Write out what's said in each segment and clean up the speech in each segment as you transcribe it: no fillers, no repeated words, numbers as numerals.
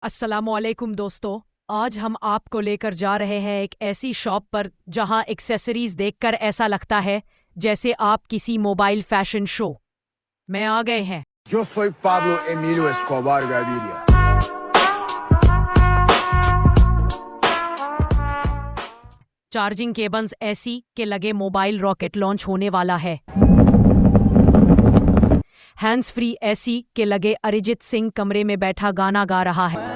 अस्सलामुअलैकुम दोस्तों, आज हम आपको लेकर जा रहे हैं एक ऐसी शॉप पर जहां एक्सेसरीज देखकर ऐसा लगता है जैसे आप किसी मोबाइल फैशन शो में आ गए हैं। Yo soy Pablo Emilio Escobar Gaviria. Charging cables ऐसी के लगे मोबाइल रॉकेट लॉन्च होने वाला है। हैंड्स फ्री ऐसी के लगे अरिजीत सिंह कमरे में बैठा गाना गा रहा है।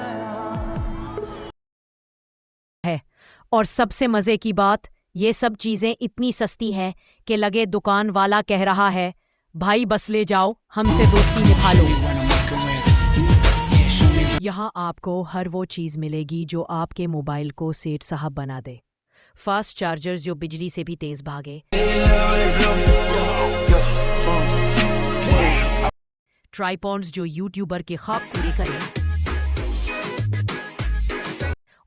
और सबसे मजे की बात, ये सब चीजें इतनी सस्ती हैं कि लगे दुकान वाला कह रहा है, भाई बस ले जाओ, हमसे दोस्ती निभा लो। यहाँ आपको हर वो चीज मिलेगी जो आपके मोबाइल को सेठ साहब बना दे। फास्ट चार्जर्स जो बिजली से भी तेज भागे, ट्राइपॉड्स जो यूट्यूबर के ख्वाब पूरे करें,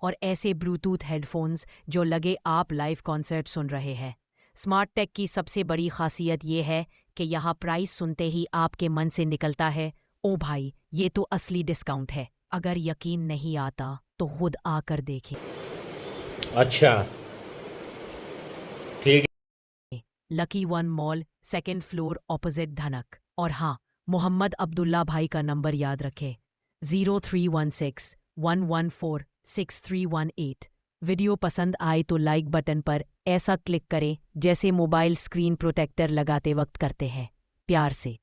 और ऐसे ब्लूटूथ हेडफोन्स जो लगे आप लाइव कॉन्सर्ट सुन रहे हैं। स्मार्ट टेक की सबसे बड़ी खासियत ये है कि यहाँ प्राइस सुनते ही आपके मन से निकलता है, ओ भाई ये तो असली डिस्काउंट है। अगर यकीन नहीं आता तो खुद आकर देखें। अच्छा ठीक है। Lucky one mall, second floor, opposite धनक। और हाँ, मोहम्मद अब्दुल्ला भाई का नंबर याद रखें, 0316-114-6318। वीडियो पसंद आए तो लाइक बटन पर ऐसा क्लिक करें जैसे मोबाइल स्क्रीन प्रोटेक्टर लगाते वक्त करते हैं। प्यार से।